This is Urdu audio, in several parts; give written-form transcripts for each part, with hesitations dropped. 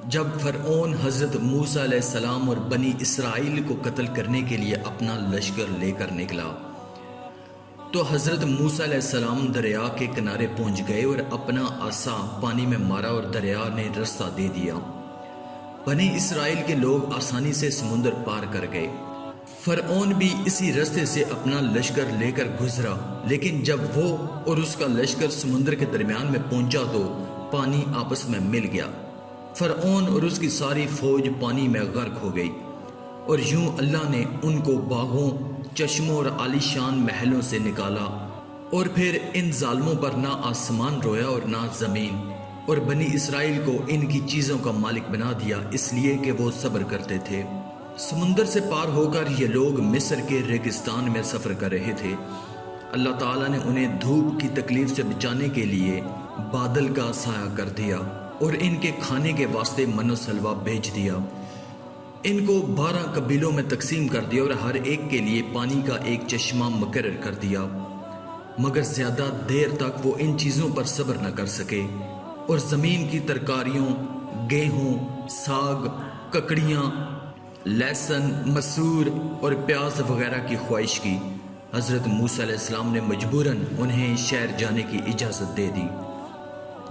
جب فرعون حضرت موسیٰ علیہ السلام اور بنی اسرائیل کو قتل کرنے کے لیے اپنا لشکر لے کر نکلا تو حضرت موسیٰ علیہ السلام دریا کے کنارے پہنچ گئے اور اپنا عصا پانی میں مارا اور دریا نے رستہ دے دیا۔ بنی اسرائیل کے لوگ آسانی سے سمندر پار کر گئے۔ فرعون بھی اسی رستے سے اپنا لشکر لے کر گزرا، لیکن جب وہ اور اس کا لشکر سمندر کے درمیان میں پہنچا تو پانی آپس میں مل گیا۔ فرعون اور اس کی ساری فوج پانی میں غرق ہو گئی، اور یوں اللہ نے ان کو باغوں، چشموں اور عالی شان محلوں سے نکالا، اور پھر ان ظالموں پر نہ آسمان رویا اور نہ زمین، اور بنی اسرائیل کو ان کی چیزوں کا مالک بنا دیا اس لیے کہ وہ صبر کرتے تھے۔ سمندر سے پار ہو کر یہ لوگ مصر کے ریگستان میں سفر کر رہے تھے۔ اللہ تعالیٰ نے انہیں دھوپ کی تکلیف سے بچانے کے لیے بادل کا سایہ کر دیا اور ان کے کھانے کے واسطے من و سلوہ بھیج دیا۔ ان کو 12 قبیلوں میں تقسیم کر دیا اور ہر ایک کے لیے پانی کا ایک چشمہ مقرر کر دیا، مگر زیادہ دیر تک وہ ان چیزوں پر صبر نہ کر سکے، اور زمین کی ترکاریوں، گیہوں، ساگ، ککڑیاں، لہسن، مسور اور پیاز وغیرہ کی خواہش کی۔ حضرت موسیٰ علیہ السلام نے مجبوراً انہیں شہر جانے کی اجازت دے دی۔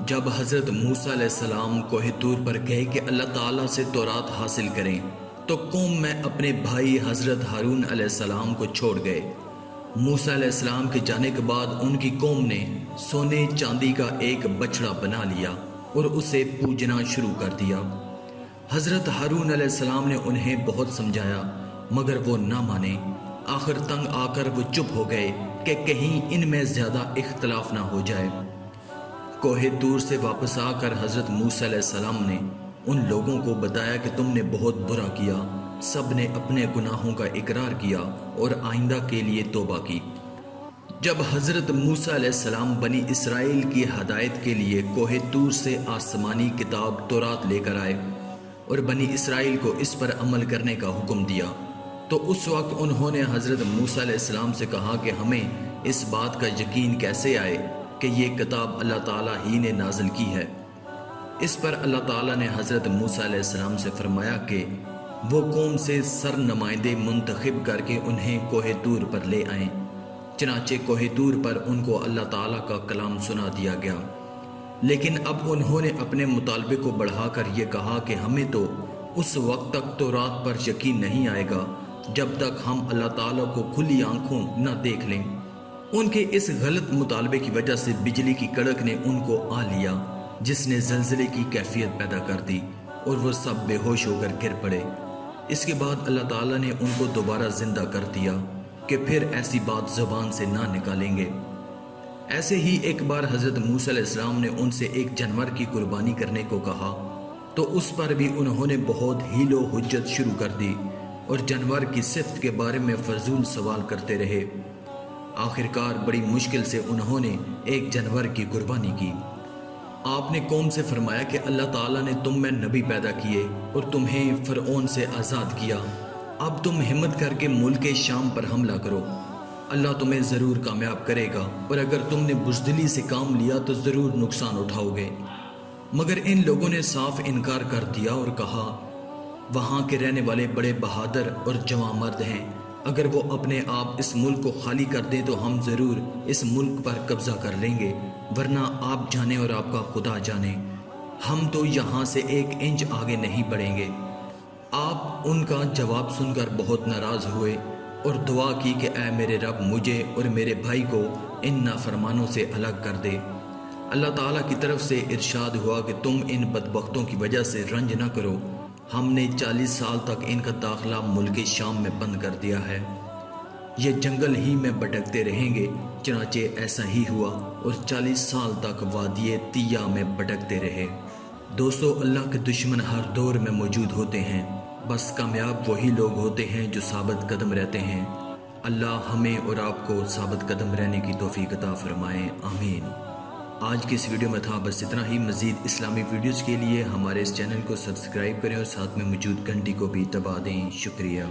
جب حضرت موسیٰ علیہ السلام کوہ طور پر گئے کہ اللہ تعالیٰ سے تورات حاصل کریں تو قوم میں اپنے بھائی حضرت ہارون علیہ السلام کو چھوڑ گئے۔ موسیٰ علیہ السلام کے جانے کے بعد ان کی قوم نے سونے چاندی کا ایک بچڑا بنا لیا اور اسے پوجنا شروع کر دیا۔ حضرت ہارون علیہ السلام نے انہیں بہت سمجھایا مگر وہ نہ مانے۔ آخر تنگ آ کر وہ چپ ہو گئے کہ کہیں ان میں زیادہ اختلاف نہ ہو جائے۔ کوہ طور سے واپس آ کر حضرت موسیٰ علیہ السلام نے ان لوگوں کو بتایا کہ تم نے بہت برا کیا۔ سب نے اپنے گناہوں کا اقرار کیا اور آئندہ کے لیے توبہ کی۔ جب حضرت موسیٰ علیہ السلام بنی اسرائیل کی ہدایت کے لیے کوہ طور سے آسمانی کتاب تورات لے کر آئے اور بنی اسرائیل کو اس پر عمل کرنے کا حکم دیا تو اس وقت انہوں نے حضرت موسیٰ علیہ السلام سے کہا کہ ہمیں اس بات کا یقین کیسے آئے کہ یہ کتاب اللہ تعالیٰ ہی نے نازل کی ہے۔ اس پر اللہ تعالیٰ نے حضرت موسیٰ علیہ السلام سے فرمایا کہ وہ قوم سے سر نمائندے منتخب کر کے انہیں کوہ طور پر لے آئیں۔ چنانچہ کوہ طور پر ان کو اللہ تعالیٰ کا کلام سنا دیا گیا، لیکن اب انہوں نے اپنے مطالبے کو بڑھا کر یہ کہا کہ ہمیں تو اس وقت تک تورات پر یقین نہیں آئے گا جب تک ہم اللہ تعالیٰ کو کھلی آنکھوں نہ دیکھ لیں۔ ان کے اس غلط مطالبے کی وجہ سے بجلی کی کڑک نے ان کو آ لیا، جس نے زلزلے کی کیفیت پیدا کر دی اور وہ سب بے ہوش ہو کر گر پڑے۔ اس کے بعد اللہ تعالیٰ نے ان کو دوبارہ زندہ کر دیا کہ پھر ایسی بات زبان سے نہ نکالیں گے۔ ایسے ہی ایک بار حضرت موسیٰ علیہ السلام نے ان سے ایک جانور کی قربانی کرنے کو کہا تو اس پر بھی انہوں نے بہت حیل و حجت شروع کر دی اور جانور کی صفت کے بارے میں فضول سوال کرتے رہے۔ آخرکار بڑی مشکل سے انہوں نے ایک جانور کی قربانی کی۔ آپ نے قوم سے فرمایا کہ اللہ تعالیٰ نے تم میں نبی پیدا کیے اور تمہیں فرعون سے آزاد کیا۔ اب تم ہمت کر کے ملک شام پر حملہ کرو، اللہ تمہیں ضرور کامیاب کرے گا، اور اگر تم نے بزدلی سے کام لیا تو ضرور نقصان اٹھاؤ گے۔ مگر ان لوگوں نے صاف انکار کر دیا اور کہا وہاں کے رہنے والے بڑے بہادر اور جواں مرد ہیں، اگر وہ اپنے آپ اس ملک کو خالی کر دیں تو ہم ضرور اس ملک پر قبضہ کر لیں گے، ورنہ آپ جانیں اور آپ کا خدا جانے ہم تو یہاں سے 1 انچ آگے نہیں بڑھیں گے۔ آپ ان کا جواب سن کر بہت ناراض ہوئے اور دعا کی کہ اے میرے رب، مجھے اور میرے بھائی کو ان نافرمانوں سے الگ کر دے۔ اللہ تعالیٰ کی طرف سے ارشاد ہوا کہ تم ان بدبختوں کی وجہ سے رنج نہ کرو، ہم نے 40 سال تک ان کا داخلہ ملک شام میں بند کر دیا ہے، یہ جنگل ہی میں بھٹکتے رہیں گے۔ چنانچہ ایسا ہی ہوا اور 40 سال تک وادی طیہ میں بھٹکتے رہے۔ دوستو، اللہ کے دشمن ہر دور میں موجود ہوتے ہیں، بس کامیاب وہی لوگ ہوتے ہیں جو ثابت قدم رہتے ہیں۔ اللہ ہمیں اور آپ کو ثابت قدم رہنے کی توفیق عطا فرمائے، آمین۔ آج کی اس ویڈیو میں تھا بس اتنا ہی۔ مزید اسلامی ویڈیوز کے لیے ہمارے اس چینل کو سبسکرائب کریں اور ساتھ میں موجود گھنٹی کو بھی دبا دیں۔ شکریہ۔